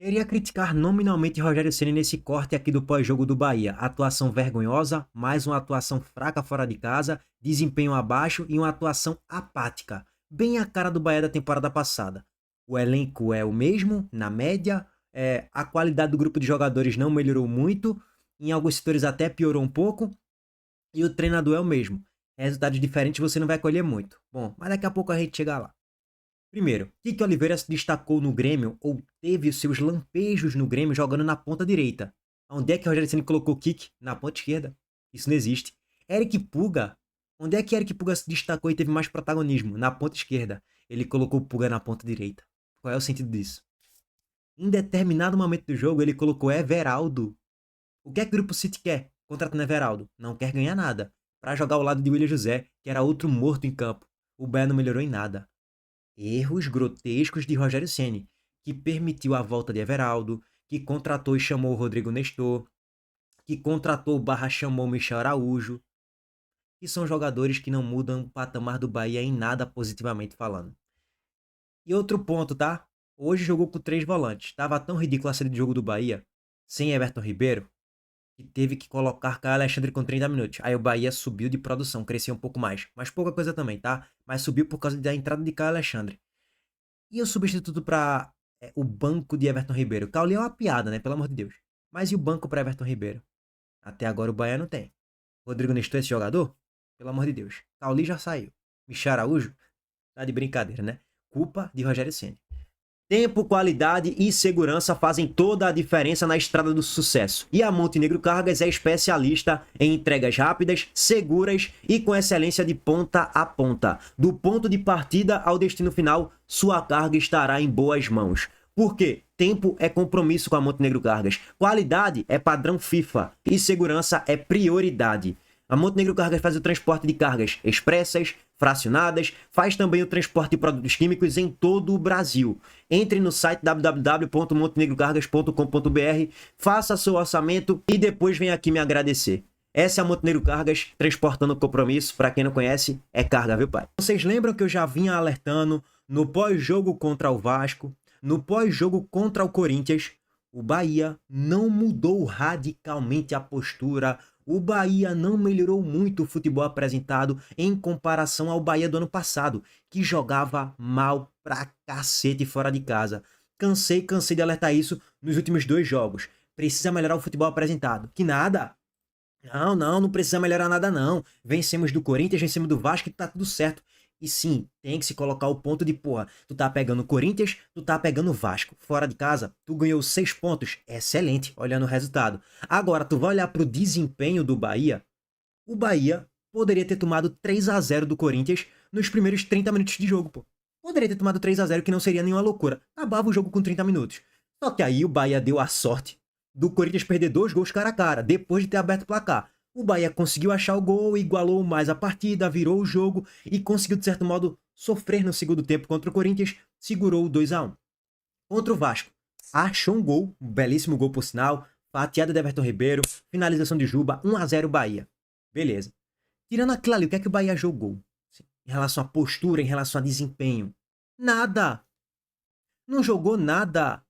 Queria criticar nominalmente Rogério Ceni nesse corte aqui do pós-jogo do Bahia. Atuação vergonhosa, mais uma atuação fraca fora de casa, desempenho abaixo e uma atuação apática. Bem a cara do Bahia da temporada passada. O elenco é o mesmo, na média, a qualidade do grupo de jogadores não melhorou muito, em alguns setores até piorou um pouco, e o treinador é o mesmo. Resultados diferentes você não vai colher muito. Bom, mas daqui a pouco a gente chega lá. Primeiro, Kike Oliveira se destacou no Grêmio ou teve os seus lampejos no Grêmio jogando na ponta direita. Onde é que o Rogério Ceni colocou Kike? Na ponta esquerda. Isso não existe. Eric Puga. Onde é que Eric Puga se destacou e teve mais protagonismo? Na ponta esquerda. Ele colocou Puga na ponta direita. Qual é o sentido disso? Em determinado momento do jogo, ele colocou Everaldo. O que é que o Grupo City quer contratando Everaldo? Não quer ganhar nada. Para jogar ao lado de William José, que era outro morto em campo. O Bahia não melhorou em nada. Erros grotescos de Rogério Ceni, que permitiu a volta de Everaldo, que contratou e chamou o Rodrigo Nestor, que contratou barra chamou Michel Araújo, que são jogadores que não mudam o patamar do Bahia em nada positivamente falando. E outro ponto, tá? Hoje jogou com 3 volantes. Tava tão ridícula a série de jogo do Bahia, sem Everton Ribeiro, que teve que colocar Caio Alexandre com 30 minutos. Aí o Bahia subiu de produção, cresceu um pouco mais. Mas pouca coisa também, tá? Mas subiu por causa da entrada de Caio Alexandre. E o substituto para o banco de Everton Ribeiro? Cauli é uma piada, né? Pelo amor de Deus. Mas e o banco para Everton Ribeiro? Até agora o Bahia não tem. Rodrigo Nestor, esse jogador? Pelo amor de Deus. Cauli já saiu. Michel Araújo? Tá de brincadeira, né? Culpa de Rogério Ceni. Tempo, qualidade e segurança fazem toda a diferença na estrada do sucesso. E a Montenegro Cargas é especialista em entregas rápidas, seguras e com excelência de ponta a ponta. Do ponto de partida ao destino final, sua carga estará em boas mãos. Por quê? Tempo é compromisso com a Montenegro Cargas. Qualidade é padrão FIFA. E segurança é prioridade. A Montenegro Cargas faz o transporte de cargas expressas, fracionadas, faz também o transporte de produtos químicos em todo o Brasil. Entre no site www.montenegrocargas.com.br, faça seu orçamento e depois vem aqui me agradecer. Essa é a Montenegro Cargas, transportando compromisso. Para quem não conhece, é carga, viu, pai? Vocês lembram que eu já vinha alertando no pós-jogo contra o Vasco, no pós-jogo contra o Corinthians? O Bahia não mudou radicalmente a postura. O Bahia não melhorou muito o futebol apresentado em comparação ao Bahia do ano passado, que jogava mal pra cacete fora de casa. Cansei de alertar isso nos últimos 2 jogos. Precisa melhorar o futebol apresentado. Que nada! Não precisa melhorar nada não. Vencemos do Corinthians, vencemos do Vasco e tá tudo certo. E sim, tem que se colocar o ponto de, porra, tu tá pegando o Corinthians, tu tá pegando o Vasco. Fora de casa, tu ganhou 6 pontos. Excelente, olhando o resultado. Agora, tu vai olhar pro desempenho do Bahia. O Bahia poderia ter tomado 3-0 do Corinthians nos primeiros 30 minutos de jogo, pô. Poderia ter tomado 3-0, que não seria nenhuma loucura. Acabava o jogo com 30 minutos. Só que aí o Bahia deu a sorte do Corinthians perder 2 gols cara a cara, depois de ter aberto o placar. O Bahia conseguiu achar o gol, igualou mais a partida, virou o jogo e conseguiu, de certo modo, sofrer no segundo tempo contra o Corinthians, segurou o 2-1. Contra o Vasco, achou um gol, um belíssimo gol por sinal, fatiada de Everton Ribeiro, finalização de Juba, 1-0 Bahia. Beleza. Tirando aquilo ali, o que é que o Bahia jogou? Em relação à postura, em relação a desempenho? Nada. Não jogou nada.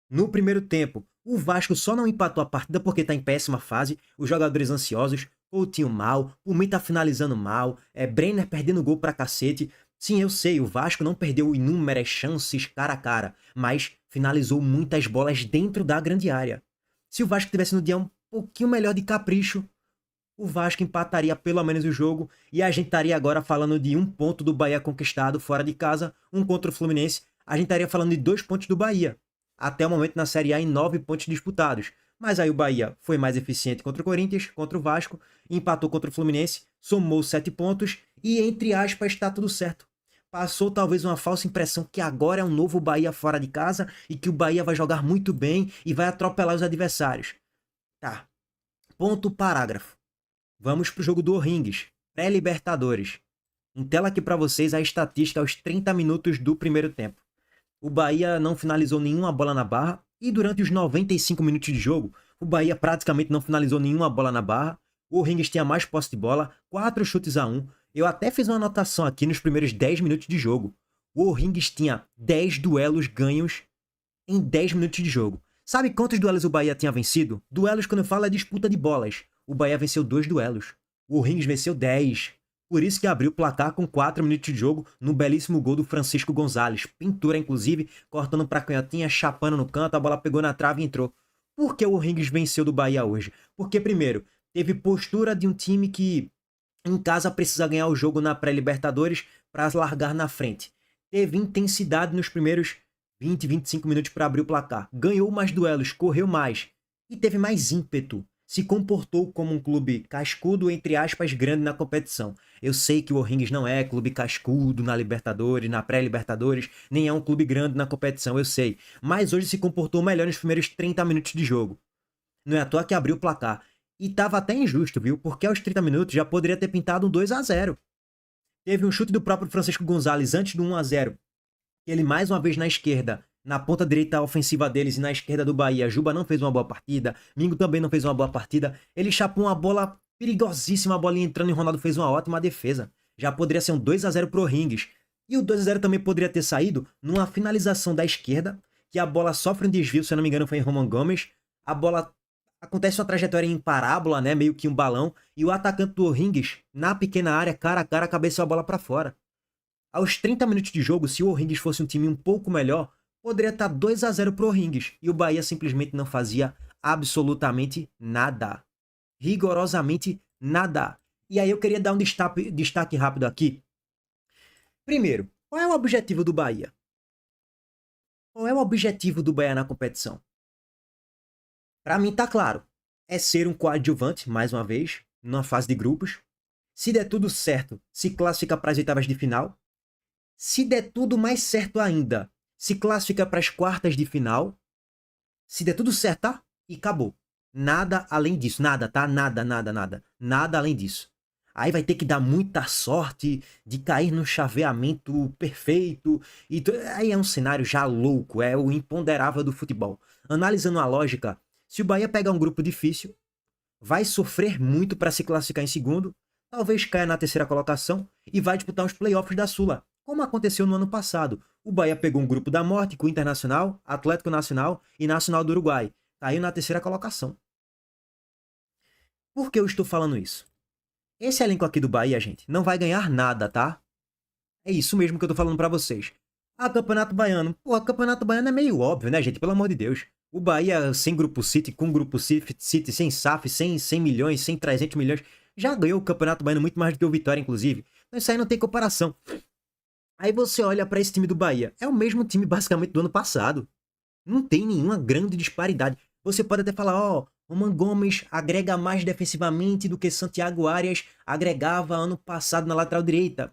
No primeiro tempo, o Vasco só não empatou a partida porque tá em péssima fase, os jogadores ansiosos, Coutinho mal, o Mim tá finalizando mal, Brenner perdendo gol pra cacete. Sim, eu sei, o Vasco não perdeu inúmeras chances cara a cara, mas finalizou muitas bolas dentro da grande área. Se o Vasco tivesse no dia um pouquinho melhor de capricho, o Vasco empataria pelo menos o jogo e a gente estaria agora falando de 1 ponto do Bahia conquistado fora de casa, 1 contra o Fluminense, a gente estaria falando de 2 pontos do Bahia. Até o momento na Série A em 9 pontos disputados. Mas aí o Bahia foi mais eficiente contra o Corinthians, contra o Vasco, empatou contra o Fluminense, somou 7 pontos e, entre aspas, está tudo certo. Passou talvez uma falsa impressão que agora é um novo Bahia fora de casa e que o Bahia vai jogar muito bem e vai atropelar os adversários. Tá. Ponto parágrafo. Vamos pro jogo do O'Rings, pré-Libertadores. Em tela aqui para vocês a estatística aos 30 minutos do primeiro tempo. O Bahia não finalizou nenhuma bola na barra e durante os 95 minutos de jogo, o Bahia praticamente não finalizou nenhuma bola na barra. O O'Rings tinha mais posse de bola, 4 chutes a 1. Eu até fiz uma anotação aqui nos primeiros 10 minutos de jogo. O O'Rings tinha 10 duelos ganhos em 10 minutos de jogo. Sabe quantos duelos o Bahia tinha vencido? Duelos, quando eu falo, é disputa de bolas. O Bahia venceu 2 duelos. O O'Higgins venceu 10. Por isso que abriu o placar com 4 minutos de jogo no belíssimo gol do Francisco Gonzalez. Pintura, inclusive, cortando pra canhotinha, chapando no canto, a bola pegou na trave e entrou. Por que o O'Higgins venceu do Bahia hoje? Porque, primeiro, teve postura de um time que em casa precisa ganhar o jogo na pré-Libertadores para largar na frente. Teve intensidade nos primeiros 20, 25 minutos para abrir o placar. Ganhou mais duelos, correu mais e teve mais ímpeto. Se comportou como um clube cascudo, entre aspas, grande na competição. Eu sei que o O'Higgins não é clube cascudo na Libertadores, na pré-Libertadores, nem é um clube grande na competição, eu sei. Mas hoje se comportou melhor nos primeiros 30 minutos de jogo. Não é à toa que abriu o placar. E tava até injusto, viu? Porque aos 30 minutos já poderia ter pintado um 2-0. Teve um chute do próprio Francisco Gonzalez antes do 1-0. Ele mais uma vez na esquerda, na ponta direita ofensiva deles e na esquerda do Bahia. Juba não fez uma boa partida. Mingo também não fez uma boa partida. Ele chapou uma bola perigosíssima, a bolinha entrando e Ronaldo fez uma ótima defesa. Já poderia ser um 2-0 pro O'Higgins. E o 2-0 também poderia ter saído numa finalização da esquerda, que a bola sofre um desvio, se eu não me engano foi em Roman Gomes. A bola acontece uma trajetória em parábola, né, meio que um balão, e o atacante do O'Higgins, na pequena área, cara a cara, cabeceou a bola para fora. Aos 30 minutos de jogo, se o O'Higgins fosse um time um pouco melhor, poderia estar 2-0 pro O'Higgins, e o Bahia simplesmente não fazia absolutamente nada. Rigorosamente nada. E aí eu queria dar um destaque rápido aqui. Primeiro, qual é o objetivo do Bahia? Qual é o objetivo do Bahia na competição? Para mim tá claro, é ser um coadjuvante, mais uma vez, numa fase de grupos. Se der tudo certo, se classifica para as oitavas de final. Se der tudo mais certo ainda, se classifica para as quartas de final. Se der tudo certo, tá? E acabou. Nada além disso, nada, tá? Nada, nada, nada. Nada além disso. Aí vai ter que dar muita sorte de cair no chaveamento perfeito. Aí é um cenário já louco, é o imponderável do futebol. Analisando a lógica, se o Bahia pegar um grupo difícil, vai sofrer muito para se classificar em segundo, talvez caia na terceira colocação e vai disputar os playoffs da Sula, como aconteceu no ano passado. O Bahia pegou um grupo da morte com o Internacional, Atlético Nacional e Nacional do Uruguai. Caiu na terceira colocação. Por que eu estou falando isso? Esse elenco aqui do Bahia, gente, não vai ganhar nada, tá? É isso mesmo que eu tô falando pra vocês. Ah, Campeonato Baiano. Pô, Campeonato Baiano é meio óbvio, né, gente? Pelo amor de Deus. O Bahia sem Grupo City, com Grupo City, sem SAF, sem 100 milhões, sem 300 milhões, já ganhou o Campeonato Baiano muito mais do que o Vitória, inclusive. Então isso aí não tem comparação. Aí você olha pra esse time do Bahia. É o mesmo time basicamente do ano passado. Não tem nenhuma grande disparidade. Você pode até falar, ó, Roman Gomes agrega mais defensivamente do que Santiago Arias agregava ano passado na lateral direita.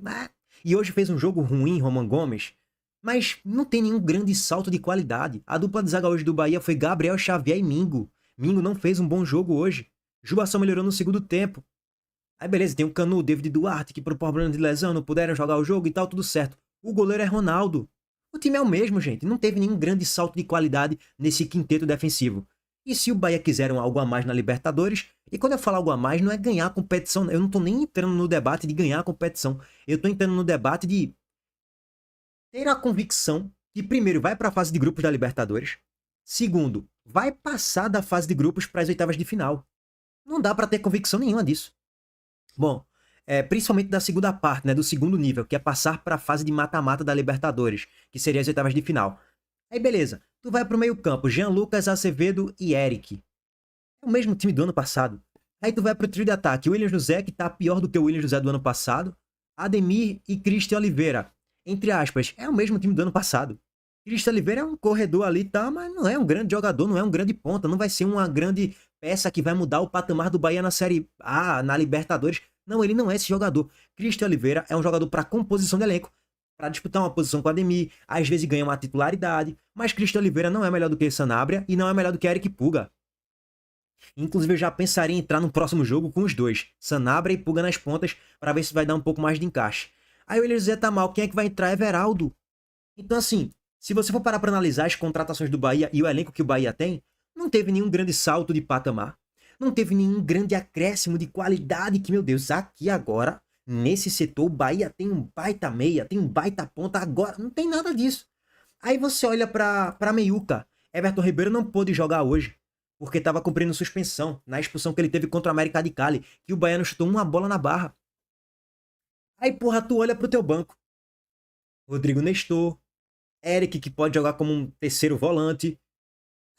E hoje fez um jogo ruim, Roman Gomes. Mas não tem nenhum grande salto de qualidade. A dupla de zaga hoje do Bahia foi Gabriel Xavier e Mingo. Mingo não fez um bom jogo hoje. Juba só melhorou no segundo tempo. Aí beleza, tem o Canu, David Duarte, que por problema de lesão não puderam jogar o jogo e tal, tudo certo. O goleiro é Ronaldo. O time é o mesmo, gente. Não teve nenhum grande salto de qualidade nesse quinteto defensivo. E se o Bahia quiser algo a mais na Libertadores, e quando eu falo algo a mais, não é ganhar a competição, eu não tô nem entrando no debate de ganhar a competição. Eu tô entrando no debate de ter a convicção que, primeiro, vai para a fase de grupos da Libertadores. Segundo, vai passar da fase de grupos para as oitavas de final. Não dá para ter convicção nenhuma disso. Bom, principalmente da segunda parte, né, do segundo nível, que é passar para a fase de mata-mata da Libertadores, que seria as oitavas de final. Aí beleza, tu vai pro meio campo, Jean Lucas, Acevedo e Eric. É o mesmo time do ano passado. Aí tu vai pro trio de ataque, William José, que tá pior do que o William José do ano passado, Ademir e Cristian Oliveira. Entre aspas, é o mesmo time do ano passado. Cristian Oliveira é um corredor ali, tá, mas não é um grande jogador, não é um grande ponta, não vai ser uma grande peça que vai mudar o patamar do Bahia na Série A, na Libertadores. Não, ele não é esse jogador. Cristian Oliveira é um jogador para composição de elenco, para disputar uma posição com o Ademir, às vezes ganha uma titularidade, mas Cristian Oliveira não é melhor do que Sanabria e não é melhor do que Eric Puga. Inclusive eu já pensaria em entrar no próximo jogo com os dois, Sanabria e Puga nas pontas, para ver se vai dar um pouco mais de encaixe. Aí o William José tá mal, quem é que vai entrar? Everaldo. Então assim, se você for parar para analisar as contratações do Bahia e o elenco que o Bahia tem, não teve nenhum grande salto de patamar, não teve nenhum grande acréscimo de qualidade que, meu Deus, aqui agora, nesse setor, o Bahia tem um baita meia, tem um baita ponta agora, não tem nada disso. Aí você olha pra meiuca. Everton Ribeiro não pôde jogar hoje, porque estava cumprindo suspensão na expulsão que ele teve contra o América de Cali, que o baiano chutou uma bola na barra. Aí, porra, tu olha pro teu banco. Rodrigo Nestor, Eric, que pode jogar como um terceiro volante.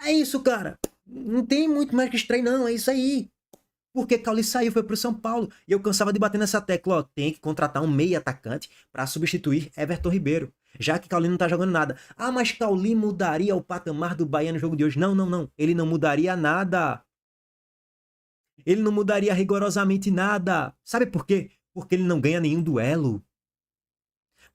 É isso, cara. Não tem muito mais que estranho, não. É isso aí. Porque Cauli saiu, foi pro São Paulo. E eu cansava de bater nessa tecla, ó. Tem que contratar um meia atacante para substituir Everton Ribeiro. Já que Cauli não tá jogando nada. Ah, mas Cauli mudaria o patamar do Bahia no jogo de hoje. Não, não, não. Ele não mudaria nada. Ele não mudaria rigorosamente nada. Sabe por quê? Porque ele não ganha nenhum duelo.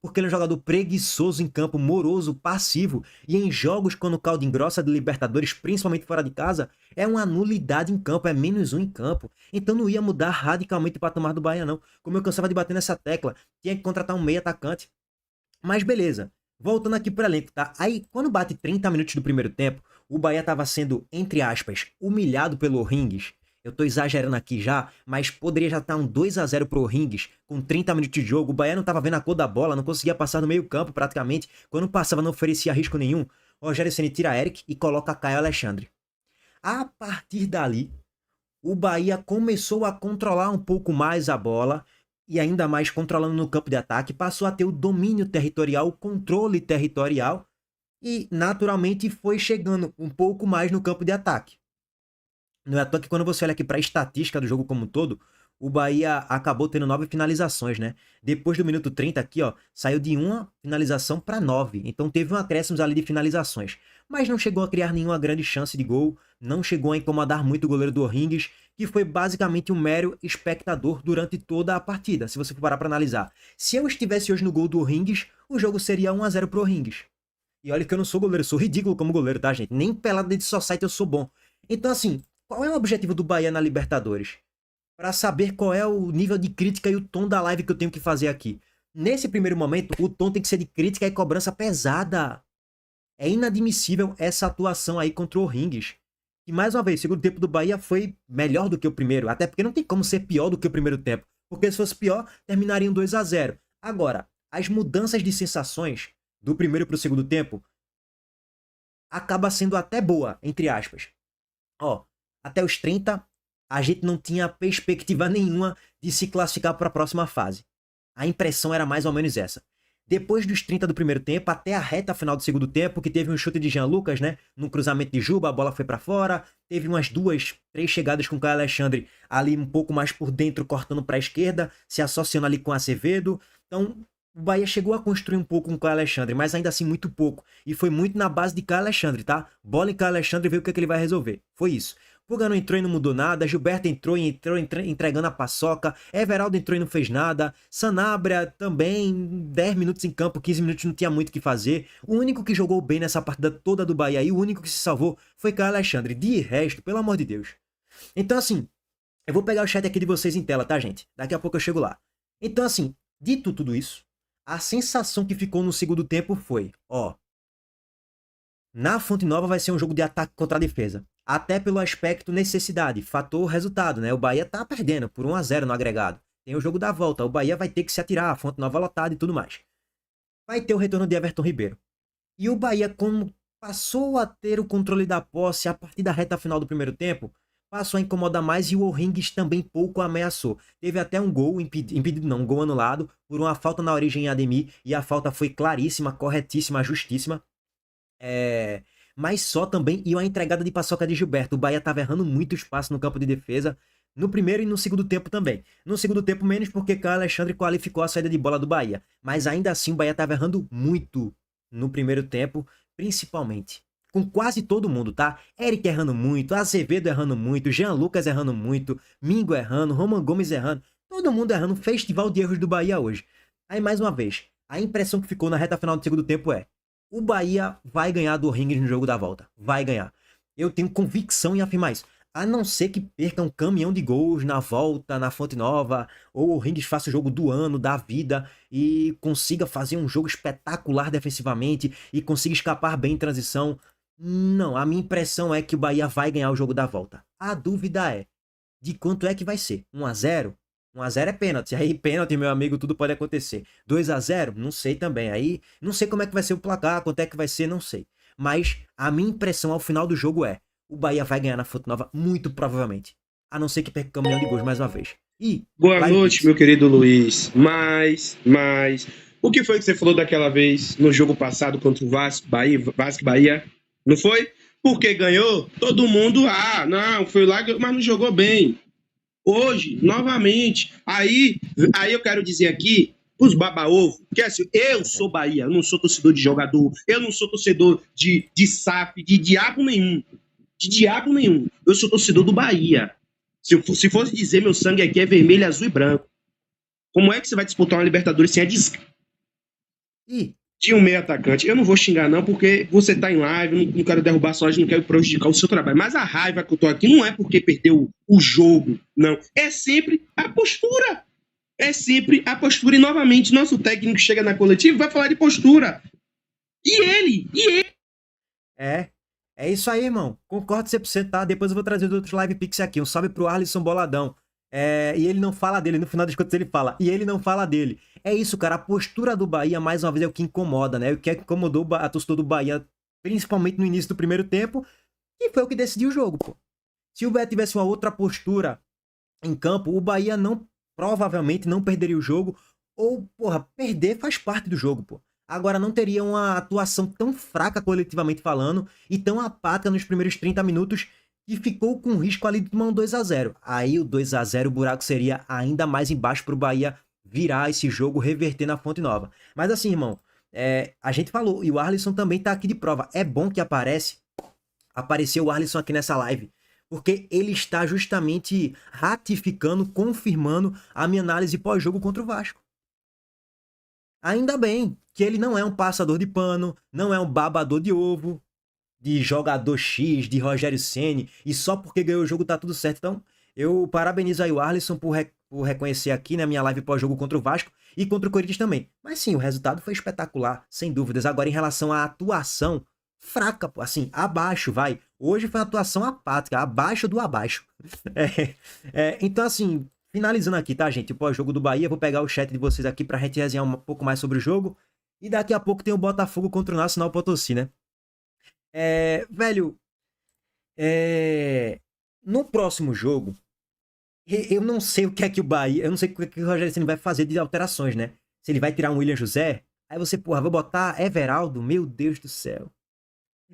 Porque ele é um jogador preguiçoso em campo, moroso, passivo. E em jogos quando o caldo engrossa de Libertadores, principalmente fora de casa, é uma nulidade em campo, é -1 em campo. Então não ia mudar radicalmente o patamar do Bahia, não. Como eu cansava de bater nessa tecla, tinha que contratar um meio atacante. Mas beleza, voltando aqui pro elenco, tá? Aí, quando bate 30 minutos do primeiro tempo, o Bahia tava sendo, entre aspas, humilhado pelo O'Rings. Eu tô exagerando aqui já, mas poderia já estar um 2-0 pro O'Rings, com 30 minutos de jogo. O Bahia não tava vendo a cor da bola, não conseguia passar no meio campo praticamente. Quando passava não oferecia risco nenhum. O Rogério Ceni tira Eric e coloca Caio Alexandre. A partir dali, o Bahia começou a controlar um pouco mais a bola, e ainda mais controlando no campo de ataque, passou a ter o domínio territorial, o controle territorial, e naturalmente foi chegando um pouco mais no campo de ataque. Não é à toa que quando você olha aqui para a estatística do jogo como um todo, o Bahia acabou tendo 9 finalizações, né? Depois do minuto 30 aqui, ó, saiu de uma finalização para 9. Então teve um acréscimo ali de finalizações. Mas não chegou a criar nenhuma grande chance de gol, não chegou a incomodar muito o goleiro do O'Rings, que foi basicamente um mero espectador durante toda a partida, se você for parar para analisar. Se eu estivesse hoje no gol do O'Rings, o jogo seria 1-0 pro O'Rings. E olha que eu não sou goleiro, eu sou ridículo como goleiro, tá, gente? Nem pelada de society eu sou bom. Então, assim, qual é o objetivo do Bahia na Libertadores? Para saber qual é o nível de crítica e o tom da live que eu tenho que fazer aqui. Nesse primeiro momento, o tom tem que ser de crítica e cobrança pesada. É inadmissível essa atuação aí contra o O'Rings. E mais uma vez, o segundo tempo do Bahia foi melhor do que o primeiro. Até porque não tem como ser pior do que o primeiro tempo. Porque se fosse pior, terminaria em 2-0. Agora, as mudanças de sensações do primeiro para o segundo tempo acaba sendo até boa, entre aspas. Ó, até os 30, a gente não tinha perspectiva nenhuma de se classificar para a próxima fase. A impressão era mais ou menos essa. Depois dos 30 do primeiro tempo, até a reta final do segundo tempo, que teve um chute de Jean Lucas, né? Num cruzamento de Juba, a bola foi para fora. Teve umas 2, 3 chegadas com o Caio Alexandre ali um pouco mais por dentro, cortando para a esquerda, se associando ali com o Acevedo. Então, o Bahia chegou a construir um pouco com o Caio Alexandre, mas ainda assim muito pouco. E foi muito na base de Caio Alexandre, tá? Bola em Caio Alexandre e ver o que, ele vai resolver. Foi isso. Puga não entrou e não mudou nada, Gilberto entrou entregando a paçoca, Everaldo entrou e não fez nada, Sanabria também, 10 minutos em campo, 15 minutos não tinha muito o que fazer. O único que jogou bem nessa partida toda do Bahia e o único que se salvou foi Caio Alexandre. De resto, pelo amor de Deus. Então assim, eu vou pegar o chat aqui de vocês em tela, tá, gente? Daqui a pouco eu chego lá. Então assim, dito tudo isso, a sensação que ficou no segundo tempo foi, ó, na Fonte Nova vai ser um jogo de ataque contra a defesa. Até pelo aspecto necessidade, fator resultado, né? O Bahia tá perdendo por 1-0 no agregado. Tem o jogo da volta, o Bahia vai ter que se atirar, a Fonte Nova lotada e tudo mais. Vai ter o retorno de Everton Ribeiro. E o Bahia, como passou a ter o controle da posse a partir da reta final do primeiro tempo, passou a incomodar mais e o O'Rings também pouco ameaçou. Teve até um gol impedido não, um gol anulado por uma falta na origem em Ademir, e a falta foi claríssima, corretíssima, justíssima. Mas só também, e uma entregada de paçoca de Gilberto. O Bahia estava errando muito espaço no campo de defesa, no primeiro e no segundo tempo também. No segundo tempo menos porque Caio Alexandre qualificou a saída de bola do Bahia. Mas ainda assim o Bahia estava errando muito no primeiro tempo, principalmente. Com quase todo mundo, tá? Eric errando muito, Azevedo errando muito, Jean Lucas errando muito, Mingo errando, Roman Gomes errando. Todo mundo errando, um festival de erros do Bahia hoje. Aí mais uma vez, a impressão que ficou na reta final do segundo tempo é: o Bahia vai ganhar do O'Rings no jogo da volta. Vai ganhar. Eu tenho convicção em afirmar isso. A não ser que perca um caminhão de gols na volta, na Fonte Nova, ou o O'Rings faça o jogo do ano, da vida, e consiga fazer um jogo espetacular defensivamente, e consiga escapar bem em transição. Não, a minha impressão é que o Bahia vai ganhar o jogo da volta. A dúvida é, de quanto é que vai ser? 1-0? 1-0 é pênalti. Aí, pênalti, meu amigo, tudo pode acontecer. 2-0, não sei também. Aí, não sei como é que vai ser o placar, quanto é que vai ser, não sei. Mas a minha impressão ao final do jogo é: o Bahia vai ganhar na Fonte Nova, muito provavelmente. A não ser que perca o caminhão de gols mais uma vez. E, Boa Live noite, Pix. meu querido Luiz. O que foi que você falou daquela vez no jogo passado contra o Vasco, Vasco e Bahia? Não foi? Porque ganhou, todo mundo, não, foi lá, mas não jogou bem. Hoje, novamente, aí eu quero dizer aqui os baba-ovo, que assim, eu sou Bahia, eu não sou torcedor de jogador, eu não sou torcedor de SAF, de diabo nenhum. De diabo nenhum. Eu sou torcedor do Bahia. Se fosse dizer meu sangue aqui é vermelho, azul e branco. Como é que você vai disputar uma Libertadores sem a de um meio atacante? Eu não vou xingar não, porque você tá em live, não quero derrubar só, não quero prejudicar o seu trabalho. Mas a raiva que eu tô aqui não é porque perdeu o jogo, não. É sempre a postura. É sempre a postura. E novamente, nosso técnico chega na coletiva e vai falar de postura. E ele? É isso aí, irmão. Concordo 100%, tá? Depois eu vou trazer os outros live pix aqui. Um salve pro Arlisson Boladão. E ele não fala dele, no final das contas ele fala. E ele não fala dele. É isso, cara. A postura do Bahia, mais uma vez, é o que incomoda, né? O que incomodou a torcida do Bahia, principalmente no início do primeiro tempo, e foi o que decidiu o jogo, pô. Se o Bahia tivesse uma outra postura em campo, o Bahia provavelmente não perderia o jogo. Ou, porra, perder faz parte do jogo, pô. Agora não teria uma atuação tão fraca coletivamente falando e tão apática nos primeiros 30 minutos que ficou com risco ali de tomar um 2-0. Aí o 2-0 o buraco seria ainda mais embaixo pro Bahia virar esse jogo, reverter na Fonte Nova. Mas assim, irmão, a gente falou, e o Arlisson também tá aqui de prova. É bom que apareceu o Arlisson aqui nessa live, porque ele está justamente ratificando, confirmando a minha análise pós-jogo contra o Vasco. Ainda bem que ele não é um passador de pano, não é um babador de ovo, de jogador X, de Rogério Ceni, e só porque ganhou o jogo tá tudo certo. Então, eu parabenizo aí o Arlisson por reconhecer aqui na minha live pós-jogo contra o Vasco e contra o Corinthians também. Mas sim, o resultado foi espetacular, sem dúvidas. Agora, em relação à atuação, fraca, assim, abaixo, vai. Hoje foi uma atuação apática, abaixo do abaixo. Então, assim, finalizando aqui, tá, gente? O pós-jogo do Bahia, vou pegar o chat de vocês aqui pra gente resenhar um pouco mais sobre o jogo. E daqui a pouco tem o Botafogo contra o Nacional Potosí, né? Velho, no próximo jogo, eu não sei o que é que o Bahia, eu não sei o que o Rogério Ceni vai fazer de alterações, né? Se ele vai tirar um William José, aí você, porra, vou botar Everaldo, meu Deus do céu.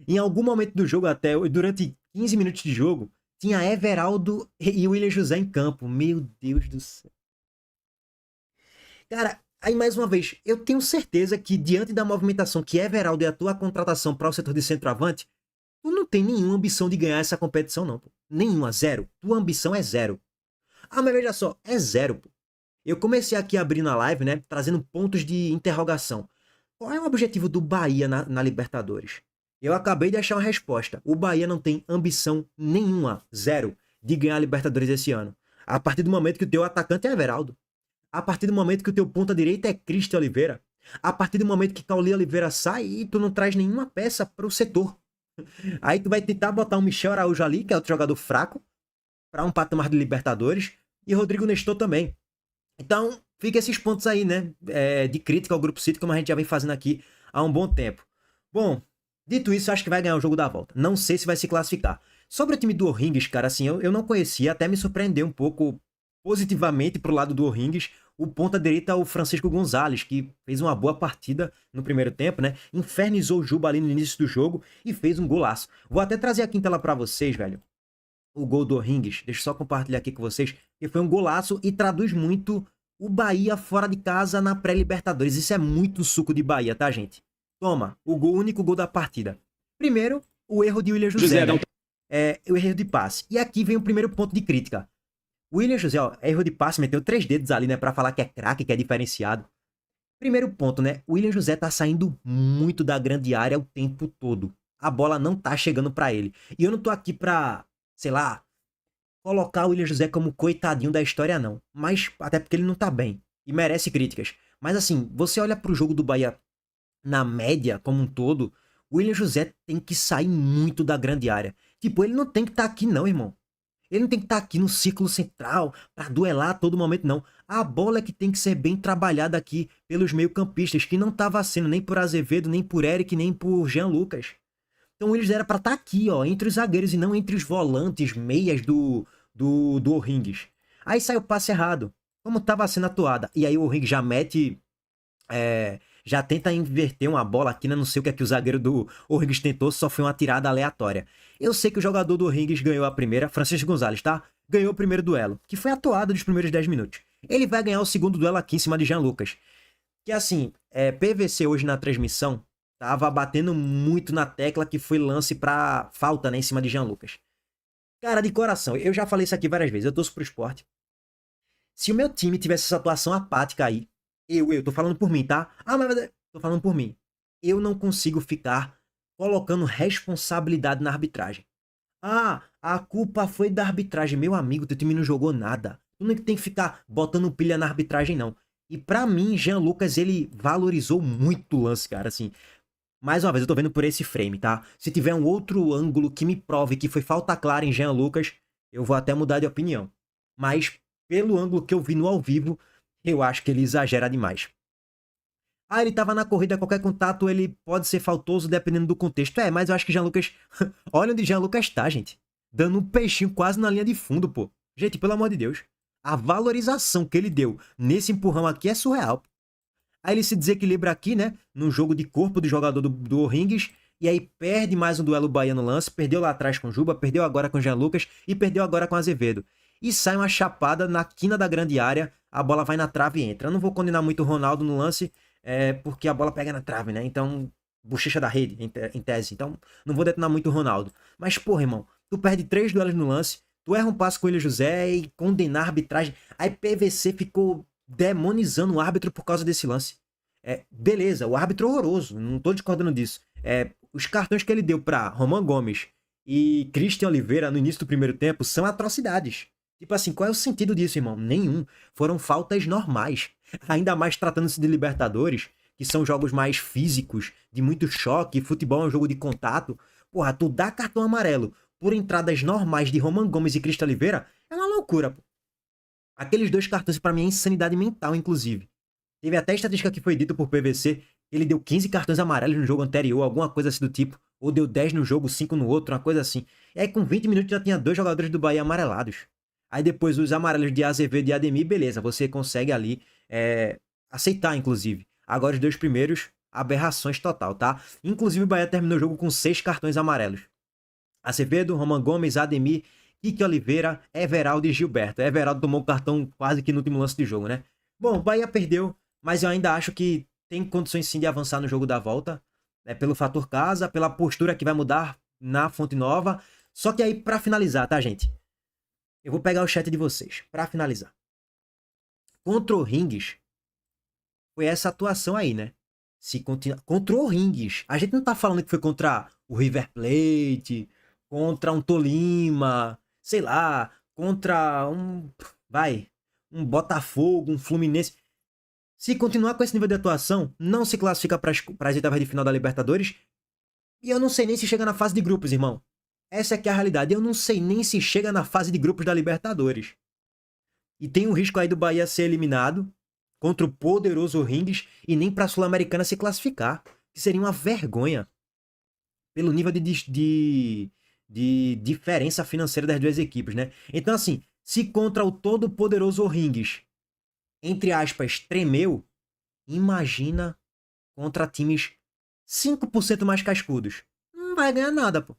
Em algum momento do jogo, até durante 15 minutos de jogo, tinha Everaldo e William José em campo. Meu Deus do céu. Cara, aí mais uma vez, eu tenho certeza que diante da movimentação que Everaldo é a tua contratação para o setor de centroavante, tu não tem nenhuma ambição de ganhar essa competição, não, pô. Nenhuma, zero. Tua ambição é zero. Ah, mas veja só, é zero, pô. Eu comecei aqui abrindo a live, né, trazendo pontos de interrogação. Qual é o objetivo do Bahia na Libertadores? Eu acabei de achar uma resposta. O Bahia não tem ambição nenhuma, zero, de ganhar a Libertadores esse ano. A partir do momento que o teu atacante é Everaldo. A partir do momento que o teu ponta direita é Cristian Oliveira. A partir do momento que Cauli Oliveira sai e tu não traz nenhuma peça pro setor. Aí tu vai tentar botar o Michel Araújo ali, que é outro jogador fraco, para um patamar de Libertadores, e Rodrigo Nestor também. Então, fica esses pontos aí, né, de crítica ao Grupo City, como a gente já vem fazendo aqui há um bom tempo. Bom, dito isso, acho que vai ganhar o jogo da volta. Não sei se vai se classificar. Sobre o time do O'Rings, cara, assim, eu não conhecia, até me surpreendeu um pouco positivamente pro lado do O'Rings, o ponta-direita, o Francisco Gonzalez, que fez uma boa partida no primeiro tempo, né? Infernizou o Juba ali no início do jogo e fez um golaço. Vou até trazer aqui em tela pra vocês, velho, o gol do O'Rings. Deixa eu só compartilhar aqui com vocês, que foi um golaço e traduz muito o Bahia fora de casa na pré-Libertadores. Isso é muito suco de Bahia, tá, gente? Toma, o único gol da partida. Primeiro, o erro de William José, né? O erro de passe. E aqui vem o primeiro ponto de crítica. O William José, ó, erro de passe, meteu 3 dedos ali, né, pra falar que é craque, que é diferenciado. Primeiro ponto, né, o William José tá saindo muito da grande área o tempo todo. A bola não tá chegando pra ele. E eu não tô aqui pra, sei lá, colocar o William José como coitadinho da história, não. Mas, até porque ele não tá bem. E merece críticas. Mas assim, você olha pro jogo do Bahia na média, como um todo, o William José tem que sair muito da grande área. Tipo, ele não tem que estar aqui não, irmão. Ele não tem que estar aqui no círculo central para duelar a todo momento, não. A bola é que tem que ser bem trabalhada aqui pelos meio-campistas, que não estava sendo nem por Azevedo, nem por Eric, nem por Jean Lucas. Então eles era para estar aqui, ó, entre os zagueiros e não entre os volantes, meias do O'Rings. Aí sai o passe errado, como estava sendo atuada. E aí o O'Rings já mete... já tenta inverter uma bola aqui, né? Não sei o que é que o zagueiro do O'Rings tentou, só foi uma tirada aleatória. Eu sei que o jogador do O'Rings ganhou a primeira, Francisco Gonzalez, tá? Ganhou o primeiro duelo, que foi atuado nos primeiros 10 minutos. Ele vai ganhar o segundo duelo aqui em cima de Jean Lucas. Que assim, PVC hoje na transmissão tava batendo muito na tecla que foi lance pra falta, né? Em cima de Jean Lucas. Cara, de coração, eu já falei isso aqui várias vezes, eu torço pro Sport. Se o meu time tivesse essa atuação apática aí, eu tô falando por mim, tá? Mas tô falando por mim. Eu não consigo ficar colocando responsabilidade na arbitragem. A culpa foi da arbitragem. Meu amigo, teu time não jogou nada. Tu não tem que ficar botando pilha na arbitragem, não. E pra mim, Jean Lucas, ele valorizou muito o lance, cara, assim. Mais uma vez, eu tô vendo por esse frame, tá? Se tiver um outro ângulo que me prove que foi falta clara em Jean Lucas, eu vou até mudar de opinião. Mas, pelo ângulo que eu vi no ao vivo, eu acho que ele exagera demais. Ele tava na corrida, qualquer contato ele pode ser faltoso dependendo do contexto. Mas eu acho que Jean Lucas... Olha onde Jean Lucas tá, gente. Dando um peixinho quase na linha de fundo, pô. Gente, pelo amor de Deus. A valorização que ele deu nesse empurrão aqui é surreal. Aí ele se desequilibra aqui, né? No jogo de corpo do jogador do O'Rings. E aí perde mais um duelo Bahia no lance. Perdeu lá atrás com Juba, perdeu agora com Jean Lucas e perdeu agora com Azevedo. E sai uma chapada na quina da grande área. A bola vai na trave e entra. Eu não vou condenar muito o Ronaldo no lance, porque a bola pega na trave, né? Então, bochecha da rede, em tese. Então, não vou detonar muito o Ronaldo. Mas, porra, irmão, tu perde 3 duelos no lance, tu erra um passe com o Willian José e condenar a arbitragem. Aí PVC ficou demonizando o árbitro por causa desse lance. Beleza, o árbitro é horroroso, não tô discordando disso. Os cartões que ele deu pra Roman Gomes e Christian Oliveira no início do primeiro tempo são atrocidades. Tipo assim, qual é o sentido disso, irmão? Nenhum. Foram faltas normais. Ainda mais tratando-se de Libertadores, que são jogos mais físicos, de muito choque, futebol é um jogo de contato. Porra, tu dá cartão amarelo por entradas normais de Roman Gomes e Christian Oliveira é uma loucura, pô. Aqueles 2 cartões pra mim é insanidade mental, inclusive. Teve até estatística que foi dita por PVC, ele deu 15 cartões amarelos no jogo anterior, alguma coisa assim do tipo, ou deu 10 no jogo, 5 no outro, uma coisa assim. E aí com 20 minutos já tinha 2 jogadores do Bahia amarelados. Aí depois os amarelos de Azevedo e Ademir, beleza, você consegue ali aceitar, inclusive. Agora os 2 primeiros, aberrações total, tá? Inclusive o Bahia terminou o jogo com 6 cartões amarelos. Azevedo, Roman Gomes, Ademir, Kike Oliveira, Everaldo e Gilberto. Everaldo tomou o cartão quase que no último lance de jogo, né? Bom, o Bahia perdeu, mas eu ainda acho que tem condições sim de avançar no jogo da volta. Pelo fator casa, pela postura que vai mudar na Fonte Nova. Só que aí, pra finalizar, tá, gente? Eu vou pegar o chat de vocês, pra finalizar. Contra o O'Rings, foi essa atuação aí, né? Se continua... Contra o O'Rings. A gente não tá falando que foi contra o River Plate, contra um Tolima, sei lá, contra um Botafogo, um Fluminense. Se continuar com esse nível de atuação, não se classifica para as oitavas de final da Libertadores. E eu não sei nem se chega na fase de grupos, irmão. Essa é que é a realidade. Eu não sei nem se chega na fase de grupos da Libertadores. E tem o risco aí do Bahia ser eliminado contra o poderoso O'Rings e nem para a Sul-Americana se classificar. Que seria uma vergonha pelo nível de diferença financeira das 2 equipes, né? Então, assim, se contra o todo-poderoso O'Rings, entre aspas, tremeu, imagina contra times 5% mais cascudos. Não vai ganhar nada, pô.